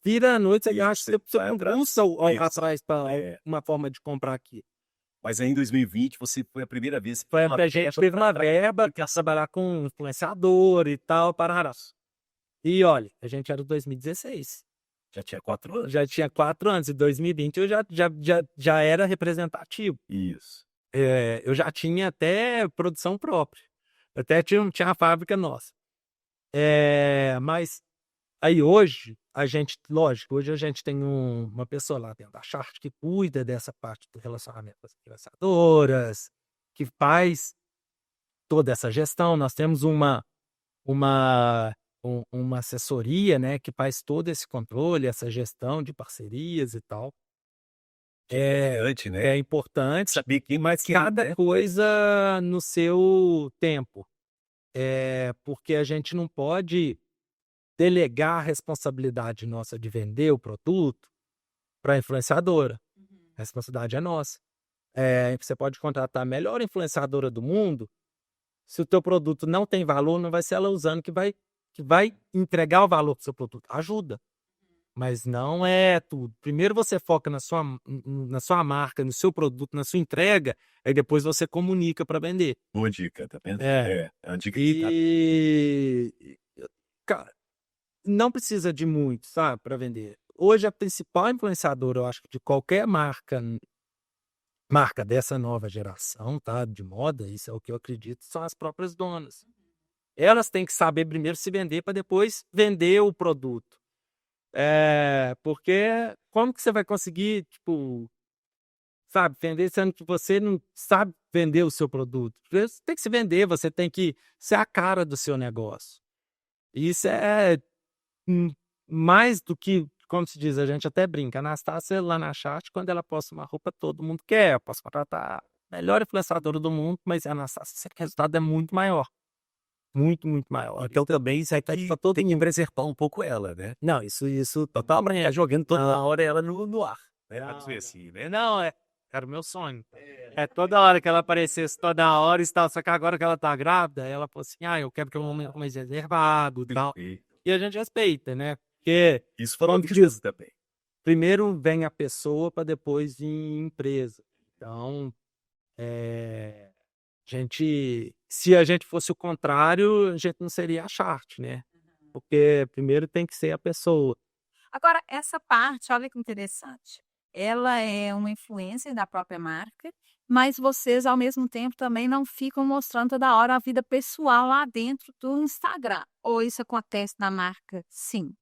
vira à noite, você acha que você pulsa atrás para uma forma de comprar aqui. Mas aí em 2020 você foi a primeira vez. Foi a gente teve uma verba que ia trabalhar com influenciador e tal, para E olha, a gente era 2016. Já tinha 4 anos. Já tinha 4 anos. Em 2020 eu já era representativo. Isso. Eu já tinha até produção própria. Até tinha a fábrica nossa. Mas aí hoje, lógico, hoje a gente tem uma pessoa lá dentro da Chart que cuida dessa parte do relacionamento com as influenciadoras, que faz toda essa gestão. Nós temos uma assessoria, né, que faz todo esse controle, essa gestão de parcerias e tal. É importante saber quem mais quer, cada né? coisa no seu tempo. Porque a gente não pode delegar a responsabilidade nossa de vender o produto para a influenciadora. A responsabilidade é nossa. Você pode contratar a melhor influenciadora do mundo, se o teu produto não tem valor, não vai ser ela usando que vai entregar o valor do seu produto. Ajuda. Mas não é tudo. Primeiro você foca na sua marca, no seu produto, na sua entrega, aí depois você comunica para vender. Boa dica, tá vendo? É uma dica cara, não precisa de muito, sabe, para vender. Hoje a principal influenciadora, eu acho, de qualquer marca dessa nova geração, tá, de moda, isso é o que eu acredito, são as próprias donas. Elas têm que saber primeiro se vender para depois vender o produto. Porque como que você vai conseguir, tipo, sabe, vender sendo que você não sabe vender o seu produto? Você tem que se vender, você tem que ser a cara do seu negócio. Isso é mais do que, como se diz, a gente até brinca. A Anastácia lá na Chart, quando ela posta uma roupa, todo mundo quer. Eu posso contratar a melhor influenciadora do mundo, mas a Anastácia, o resultado é muito maior. Muito, muito maior. Então também isso aí tem que preservar um pouco ela, né? Não, isso Total, jogando toda hora ela no ar. assim, né? Não, era o meu sonho. Toda hora que ela aparecesse, toda hora e tal. Só que agora que ela tá grávida, ela falou assim, eu quero que é um momento mais reservado e tal. E a gente respeita, né? Porque isso falou disso também. Primeiro vem a pessoa para depois vir empresa. Então, se a gente fosse o contrário, a gente não seria a Chart, né? Porque primeiro tem que ser a pessoa. Agora, essa parte, olha que interessante. Ela é uma influência da própria marca, mas vocês, ao mesmo tempo, também não ficam mostrando toda hora a vida pessoal lá dentro do Instagram. Ou isso acontece na marca? Sim.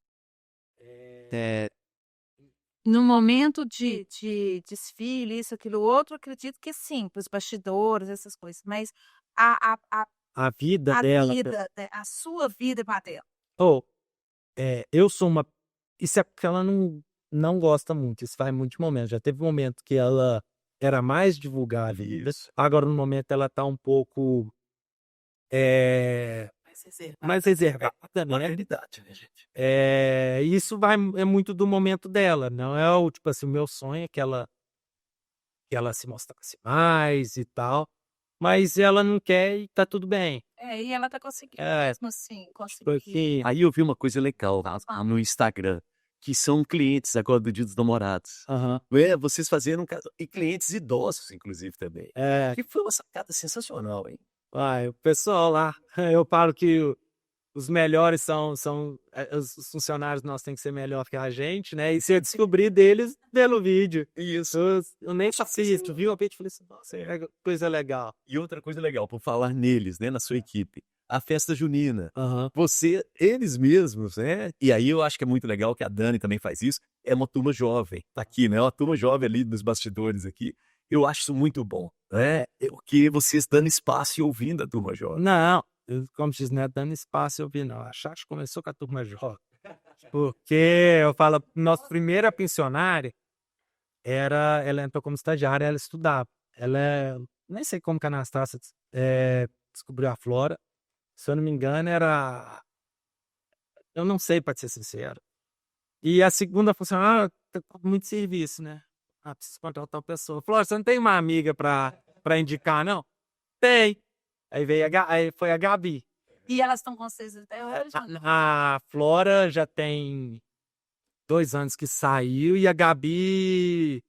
No momento de desfile, isso, aquilo, outro, acredito que sim, para os bastidores, essas coisas. Mas a vida dela. A sua vida para dela. Eu sou uma. Isso é porque ela não gosta muito. Isso vai muito de momento. Já teve um momento que ela era mais divulgada. Agora, no momento, ela tá um pouco. Mais reservada, né? Realidade, né, gente? Isso é muito do momento dela. Não é tipo assim, o meu sonho é que ela se mostrasse mais e tal. Mas ela não quer e tá tudo bem. E ela tá conseguindo mesmo assim, conseguir. Aí eu vi uma coisa legal no Instagram, que são clientes agora do Dia dos Namorados. Vocês fazendo e clientes idosos, inclusive, também. Que foi uma sacada sensacional, hein? O pessoal lá, eu falo que os melhores são os funcionários nossos têm que ser melhor que a gente, né? E se eu descobrir deles pelo vídeo. Isso. Eu nem assisto, viu? Eu falei assim, nossa, coisa legal. E outra coisa legal, por falar neles, né, na sua equipe. a festa junina. Aham. Eles mesmos, né? E aí eu acho que é muito legal que a Dani também faz isso. É uma turma jovem, tá aqui, né? Uma turma jovem ali dos bastidores aqui. Eu acho isso muito bom, né? Porque vocês dando espaço e ouvindo a turma jovem. Não, como diz, não é dando espaço eu vi, não. A Charles começou com a turma jovem. Porque eu falo, nossa primeira pensionária ela entrou como estagiária, ela estudava. Nem sei como que a Anastácia descobriu a Flora. Se eu não me engano, eu não sei, para ser sincero. E a segunda funcionária tá com muito serviço, né? Preciso contratar tal pessoa. Flora, você não tem uma amiga para indicar, não? Tem. Aí foi a Gabi. E elas estão com vocês até hoje? A Flora já tem 2 anos que saiu e a Gabi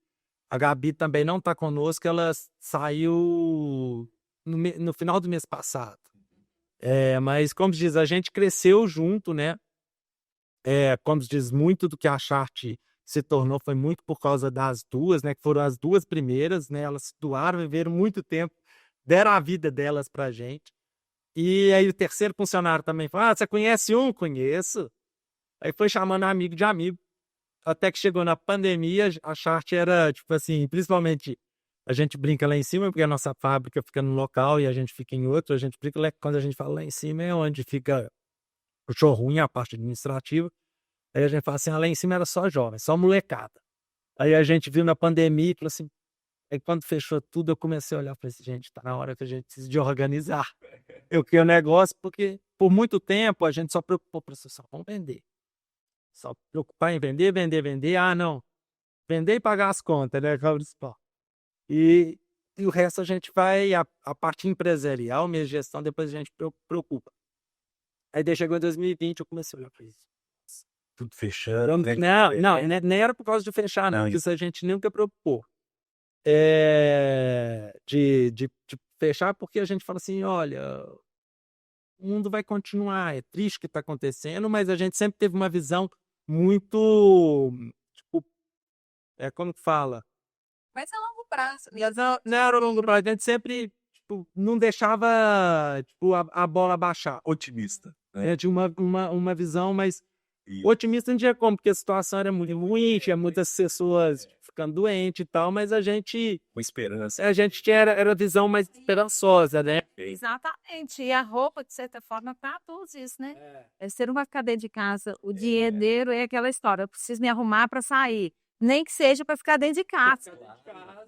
também não está conosco, ela saiu no final do mês passado. Mas, como diz, a gente cresceu junto, né? Como diz, muito do que a Chart se tornou foi muito por causa das duas, né? Que foram as duas primeiras, né? Elas se doaram, viveram muito tempo, deram a vida delas pra gente. E aí o terceiro funcionário também falou, você conhece um? Conheço. Aí foi chamando amigo de amigo. Até que chegou na pandemia, a Chart era, tipo assim, principalmente, a gente brinca lá em cima, porque a nossa fábrica fica num local e a gente fica em outro, a gente brinca, quando a gente fala lá em cima é onde fica o showroom, a parte administrativa. Aí a gente fala assim, lá em cima era só jovem, só molecada. Aí a gente viu na pandemia e falou assim, aí quando fechou tudo, eu comecei a olhar e falei assim, gente, tá na hora que a gente precisa de organizar. Eu criei um negócio, porque por muito tempo a gente só preocupou para só vamos vender. Só preocupar em vender, vender, vender. Ah, não. Vender e pagar as contas, né? E o resto a gente vai, a parte empresarial, minha gestão, depois a gente preocupa. Aí daí chegou em 2020, eu comecei a olhar para isso. Tudo fechando. Não, nem era por causa de fechar, não. Isso a gente nunca preocupou. De fechar, porque a gente fala assim, olha, o mundo vai continuar, é triste o que está acontecendo, mas a gente sempre teve uma visão muito, tipo, como que fala? Mas é longo prazo. Não era longo prazo, a gente sempre, tipo, não deixava, tipo, a bola baixar. Otimista. Né? Tinha uma visão, mas otimista não tinha como, porque a situação era muito ruim, tinha muitas pessoas ficando doentes e tal, mas a gente... Com esperança. A gente era a visão mais esperançosa, né? Exatamente. E a roupa, de certa forma, traduz isso, né? É ser uma cadeia de casa. O dinheiro é aquela história. Eu preciso me arrumar para sair. Nem que seja para ficar dentro de casa.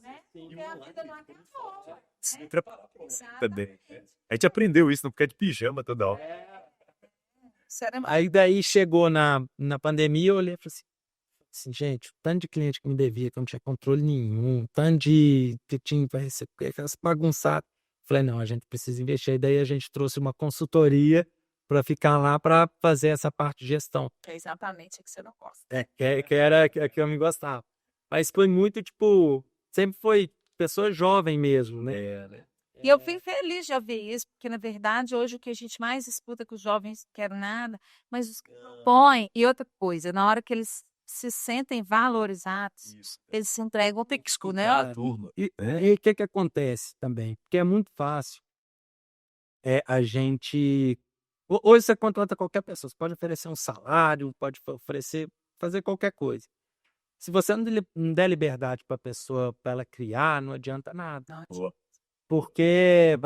Né? Porque a vida não acabou. Se preparar para você também. A gente aprendeu isso, não ficar de pijama toda hora. Aí daí chegou na pandemia, eu olhei e falei assim, gente, o tanto de cliente que me devia, que eu não tinha controle nenhum, tanto de que tinha para receber, aquelas bagunçadas. Falei, não, a gente precisa investir. E daí a gente trouxe uma consultoria para ficar lá para fazer essa parte de gestão. É exatamente o que você não gosta. Que era que eu me gostava. Mas foi muito, tipo, sempre foi pessoa jovem mesmo, né? E eu fico feliz de ouvir isso, porque, na verdade, hoje o que a gente mais escuta que os jovens não querem nada, mas os que põem. E outra coisa, na hora que eles se sentem valorizados, eles se entregam ao pisco, né? E o que acontece também? Porque é muito fácil a gente... Hoje você contrata qualquer pessoa, você pode oferecer um salário, pode fazer qualquer coisa. Se você não der liberdade para a pessoa, para ela criar, não adianta nada. Porque,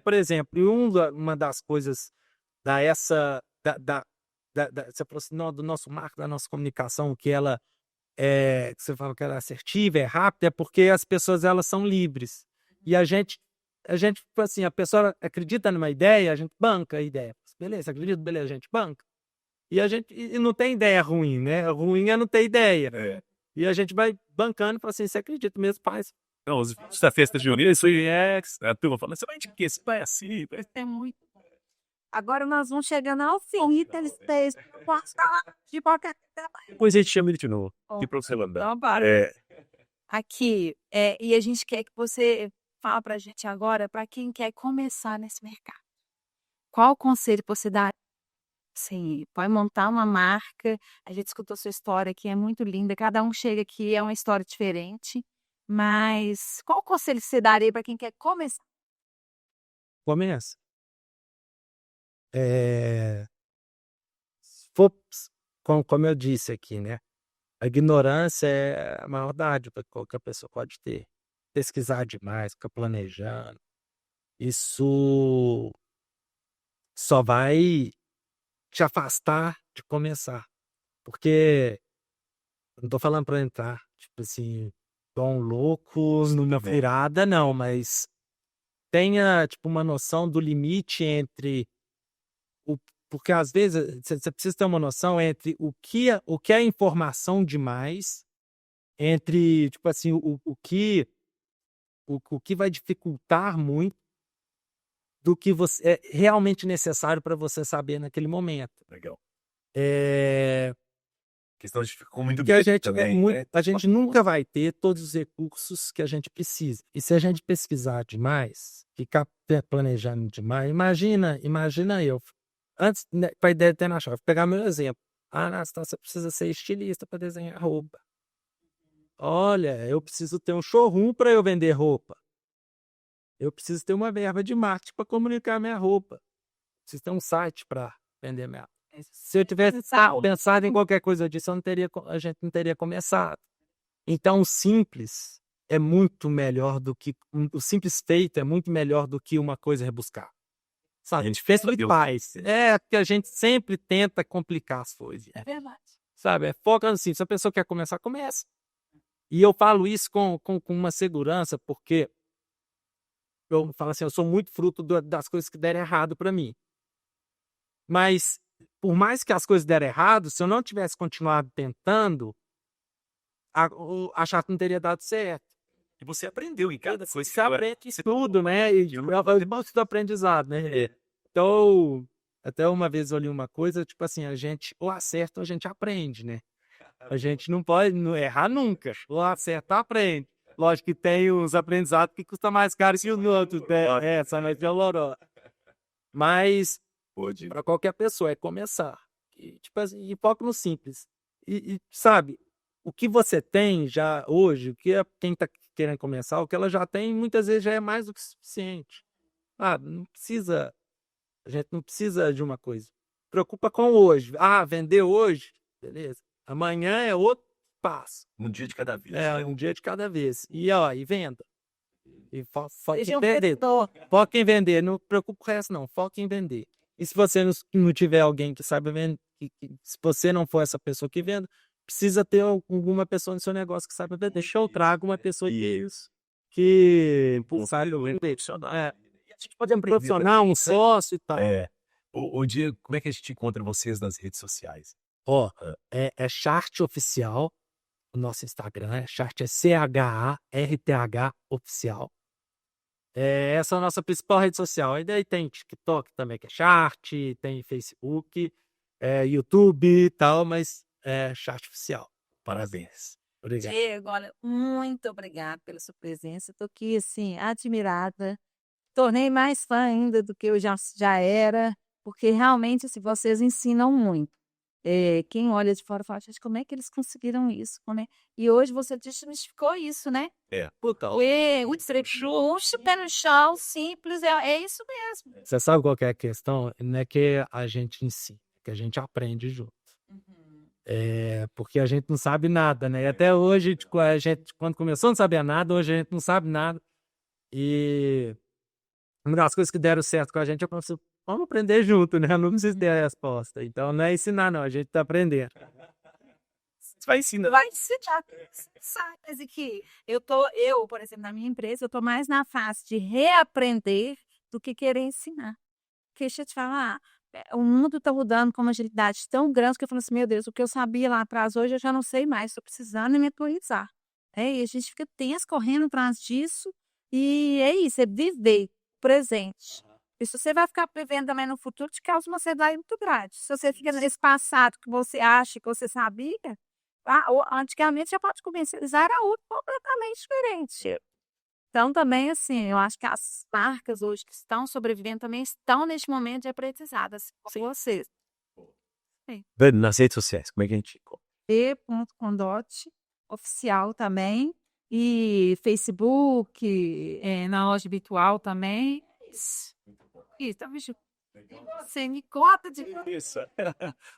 por exemplo, uma das coisas você falou assim, do nosso marco, da nossa comunicação, que ela que você fala que ela é assertiva, é rápida, é porque as pessoas elas são livres. E a gente, tipo assim, a pessoa acredita numa ideia, a gente banca a ideia. Beleza, acredita, beleza, a gente banca. E não tem ideia ruim, né? Ruim é não ter ideia. E a gente vai bancando e fala assim, você acredita mesmo, faz. Não, essa festa junina, isso aí a turma fala, você vai de quê? Você vai assim? É muito bom. Agora nós vamos chegando ao fim, eles posso falar de qualquer tema. Depois a gente chama ele de novo, aqui para você mandar. Então, para. Aqui, e a gente quer que você fale pra gente agora, para quem quer começar nesse mercado. Qual o conselho que você dá? Sim, pode montar uma marca. A gente escutou sua história aqui, é muito linda. Cada um chega aqui, é uma história diferente. Mas qual o conselho que você daria para quem quer começar? Começa. Se for, como eu disse aqui, né? A ignorância é a maior dádiva que qualquer pessoa pode ter. Pesquisar demais, ficar planejando. Isso só vai te afastar de começar. Porque eu não tô falando para entrar, tipo assim, tão louco numa furada, não, mas tenha, tipo, uma noção do limite entre o. Porque às vezes você precisa ter uma noção entre o que é informação demais, entre, tipo assim, o que vai dificultar muito do que você é realmente necessário para você saber naquele momento. Legal. É, Questão de ficou muito que a grande gente, também, né? a gente nunca vai ter todos os recursos que a gente precisa. E se a gente pesquisar demais, ficar planejando demais, imagina eu, antes, né, para ideia ter na chave, vou pegar meu exemplo. Ah, Anastácia, você precisa ser estilista para desenhar roupa. Olha, eu preciso ter um showroom para eu vender roupa. Eu preciso ter uma verba de marketing para comunicar minha roupa. Preciso ter um site para vender minha roupa. Se eu tivesse pensado em qualquer coisa disso, a gente não teria começado. Então, o simples é muito melhor do que. O simples feito é muito melhor do que uma coisa rebuscada. Sabe? A gente Pensa viu. em paz. É porque a gente sempre tenta complicar as coisas. É verdade. Sabe? Foca assim. Se a pessoa quer começar, começa. E eu falo isso com uma segurança, porque eu falo assim, eu sou muito fruto das coisas que deram errado para mim. Mas, por mais que as coisas deram errado, se eu não tivesse continuado tentando, a chata não teria dado certo. E você aprendeu em cada coisa. Você aprende tudo, né? E eu gosto do aprendizado, né? Então, até uma vez eu li uma coisa, tipo assim, a gente ou acerta ou a gente aprende, né? A gente não pode errar nunca. Ou acerta ou aprende. Lógico que tem uns aprendizados que custam mais caro que os outros, né? Essa não é dolorosa. Mas, para qualquer pessoa, é começar. E, tipo assim, e foco no simples. E, sabe, o que você tem já hoje, quem está querendo começar, o que ela já tem, muitas vezes já é mais do que suficiente. Ah, não precisa, a gente não precisa de uma coisa. Preocupa com hoje. Ah, vender hoje, beleza. Amanhã é outro passo. Um dia de cada vez. É, um dia de cada vez. E, ó, e venda. E foca Seja em um vender. vendedor. Foca em vender. Não preocupa com o resto, não. Foca em vender. E se você não tiver alguém que saiba vender, se você não for essa pessoa que vende, precisa ter alguma pessoa no seu negócio que saiba vender. Deixa eu trago uma pessoa que impulsar o vender. É. E a gente pode Um profissional, um sócio e tal. O Diego, como é que a gente encontra vocês nas redes sociais? Ó, é Chart Oficial. O nosso Instagram é Chart, é CHARTH Oficial. Essa é a nossa principal rede social. E daí tem TikTok também, que é Chart, tem Facebook, YouTube e tal, mas é Chart Oficial. Parabéns. Obrigado. Diego, olha, muito obrigada pela sua presença. Estou aqui, assim, admirada. Tornei mais fã ainda do que eu já era, porque realmente, assim, vocês ensinam muito. Quem olha de fora fala, gente, como é que eles conseguiram isso? E hoje você desmistificou isso, né? Puta, O estrechucho, pé no chão, simples, é isso mesmo. você sabe qual que é a questão? Não é que a gente ensina, é que a gente aprende junto. Porque a gente não sabe nada, né? E até hoje, tipo, a gente, quando começou, não sabia nada, hoje a gente não sabe nada. E uma das coisas que deram certo com a gente é para vamos aprender junto, né? Não precisa ter a resposta. Então não é ensinar, não, a gente tá aprendendo. Você vai ensinar. Vai ensinar. Sabe que eu, por exemplo, na minha empresa, eu estou mais na fase de reaprender do que querer ensinar. Porque deixa eu te falar, o mundo está mudando com uma agilidade tão grande que eu falo assim, meu Deus, o que eu sabia lá atrás hoje eu já não sei mais, estou precisando me atualizar. E a gente fica tenso correndo atrás disso, e é isso, é viver o presente. E se você vai ficar vivendo também no futuro, te causa uma ansiedade muito grande. Se você fica nesse passado que você acha que você sabia, antigamente já pode comercializar, era outro completamente diferente. Então, também, assim, eu acho que as marcas hoje que estão sobrevivendo também estão neste momento de aprendizado, assim como vocês. Dani, nas redes sociais, como é que a gente encontra? E.condote oficial também. E Facebook, na loja virtual também. Isso, tá, bicho. Você me conta de Isso.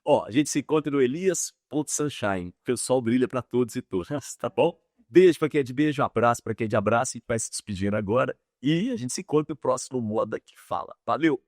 Ó, a gente se encontra no Elias.sunshine. O sol brilha para todos e todas, tá bom? Beijo para quem é de beijo, abraço para quem é de abraço e vai se despedindo agora. E a gente se encontra no próximo Moda que Fala. Valeu!